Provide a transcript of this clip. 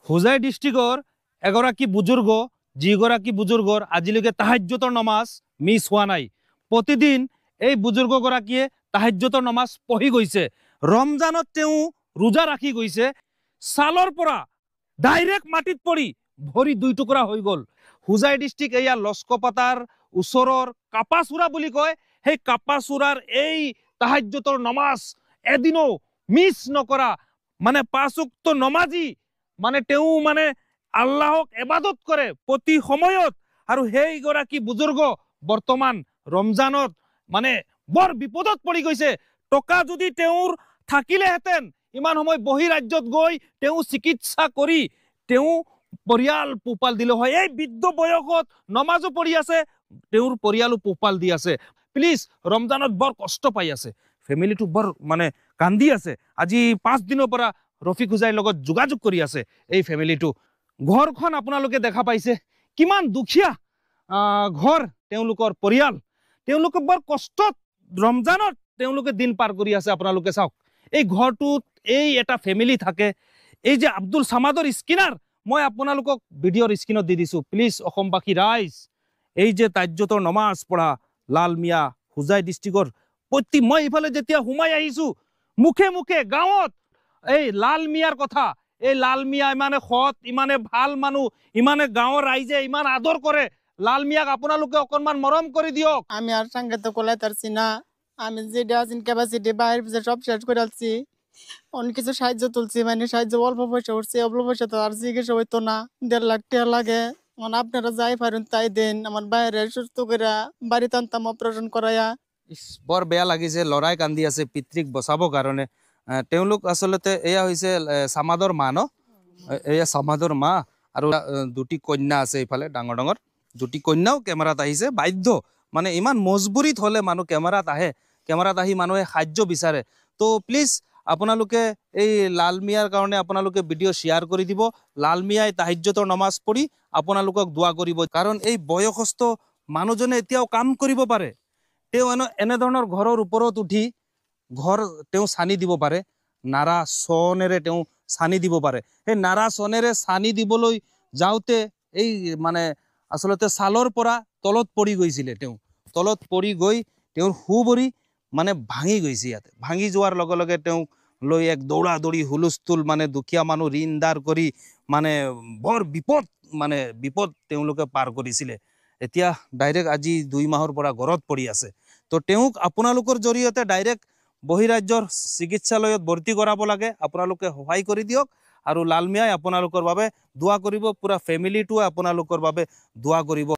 হোজাই ডিস্ট্ৰিক্টৰ এগৰাকী বুজুৰ্গ যিগৰাকী বুজুৰ্গৰ আজিলৈকে তাহাজ্জুতৰ নমাজ মিস হোৱা নাই। প্ৰতিদিন এই বুজুৰ্গগৰাকীয়ে তাহাজ্জুতৰ নমাজ পঢ়ি গৈছে। ৰমজানত তেওঁ ৰোজা ৰাখি গৈছে। ছালৰ পৰা ডাইৰেক্ট মাটিত পৰি ভৰি দুই টুকুৰা হৈ গ'ল। হোজাই ডিস্ট্ৰিক্ট এয়া লস্কপাতাৰ ওচৰৰ কাপাচুৰা বুলি কয়। সেই কাপাচুৰাৰ এই তাহাজ্জুতৰ নমাজ এদিনো মিস নকৰা মানে 5 ওয়াক্ত নমাজি মানে তেওঁ মানে আল্লাহক ইবাদত কৰে প্ৰতি সময়ত। আৰু সেইগৰাকী বুজুৰ্গ বৰ্তমান ৰমজানত মানে বৰ বিপদত পৰি গৈছে। টকা যদি তেওঁৰ থাকিলেহেঁতেন ইমান সময় বহিৰাজ্যত গৈ তেওঁ চিকিৎসা কৰি তেওঁ পৰিয়াল পোহপাল দিলে হয়। এই বৃদ্ধ বয়সত নমাজো পঢ়ি আছে, তেওঁৰ পৰিয়ালো পোহপাল দি আছে। প্লিজ, ৰমজানত বৰ কষ্ট পাই আছে, ফেমিলিটো বৰ মানে কান্দি আছে। আজি 5 দিনৰ পৰা ৰফিক হোজাইৰ লগত যোগাযোগ কৰি আছে এই ফেমিলিটো। ঘৰখন আপোনালোকে দেখা পাইছে, কিমান দুখীয়া ঘৰ তেওঁলোকৰ পৰিয়াল। তেওঁলোকে বৰ কষ্টত ৰমজানত তেওঁলোকে দিন পাৰ কৰি আছে। আপোনালোকে চাওক, এই ঘৰটোত এই এটা ফেমিলি থাকে। এই যে আব্দুল সামাদৰ স্কিনাৰ মই আপোনালোকক ভিডিঅ'ৰ স্ক্ৰীনত দি দিছোঁ। প্লিজ অসমবাসী ৰাইজ, এই যে তাহাজ্জুতৰ নমাজ পঢ়া লাল মিয়া হোজাই ডিস্ট্ৰিক্টৰ মই ইফালে যেতিয়া সোমাই আহিছোঁ মুখে মুখে গাঁৱত এই লাল মিয়াৰ কথা। এই লাল মিয়া ইমানে সৎ, ইমানে ভাল মানুহ, ইমানে গাঁৱৰ রাইজে ইমান আদর করে। লাল মিয়াক আপোনালোকে অকনমান মরম করে দিয়ক। আমি আর সঙ্গে তো কোলাই পারছি না। আমি যেটা আছেন ক্যাপাসিটি বাইরে সব শেষ করে আসছি। অনেক কিছু সাহায্য তুলছি, মানে সাহায্য অল্প পয়সা উঠছে। অল্প পয়সা তো আর চিকিৎসা হইতো না, 1.5 লাখ টাকা লাগে। মানে আপনারা যাই পারেন তাই দেন, আমার বাইরে সুস্থ করে বাড়িতে আনতাম অপারেশন করাইয়া। বৰ বেয়া লাগিছে, লৰাই কান্দি আছে পিতৃক বচাবৰ কাৰণে। তেওঁলোক আচলতে এয়া হৈছে সামাদৰ মা ন, এয়া সামাদৰ মা আৰু 2টি কন্যা আছে। ইফালে ডাঙৰ ডাঙৰ 2টি কন্যাও কেমেৰাত আহিছে। বাধ্য মানে ইমান মজবুৰিত হলে মানুহ কেমেৰাত আহে, কেমেৰাত আহি মানুহে সাহায্য বিচাৰে। তো প্লিজ আপোনালোকে এই লাল মিয়াৰ কাৰণে আপোনালোকে ভিডিঅ' শ্বেয়াৰ কৰি দিব। লাল মিয়াই তাহাজ্জুতৰ নমাজ পঢ়ি আপোনালোকক দোৱা কৰিব, কাৰণ এই বয়সস্থ মানুহজনে এতিয়াও কাম কৰিব পাৰে। তেওঁ এনেধৰণৰ ঘৰৰ ওপৰত উঠি ঘৰ তেওঁ ছানি দিব পাৰে, নাৰা চনেৰে তেওঁ ছানি দিব পাৰে। সেই নাৰা চনেৰে ছানি দিবলৈ যাওঁতে এই মানে আচলতে ছালৰ পৰা তলত পৰি গৈছিলে। তেওঁ তলত পৰি গৈ তেওঁৰ সুবৰি মানে ভাঙি গৈছে। ইয়াতে ভাঙি যোৱাৰ লগে লগে তেওঁক লৈ এক দৌৰা দৌৰি হুলস্থুল, মানে দুখীয়া মানুহ ঋণ দাৰ কৰি মানে বৰ বিপদ তেওঁলোকে পাৰ কৰিছিলে। এতিয়া ডাইৰেক্ট আজি 2 মাহৰ পৰা ঘৰত পৰি আছে। তো তেওঁক আপোনালোকৰ জৰিয়তে ডাইৰেক্ট বহিৰাজ্যৰ চিকিৎসালয়ত ভৰ্তি কৰাব লাগে। আপোনালোকে সহায় কৰি দিয়ক। আৰু লাল মিয়াই আপোনালোকৰ বাবে দোৱা কৰিব, পুৰা ফেমিলিটোৱে আপোনালোকৰ বাবে দোৱা কৰিব।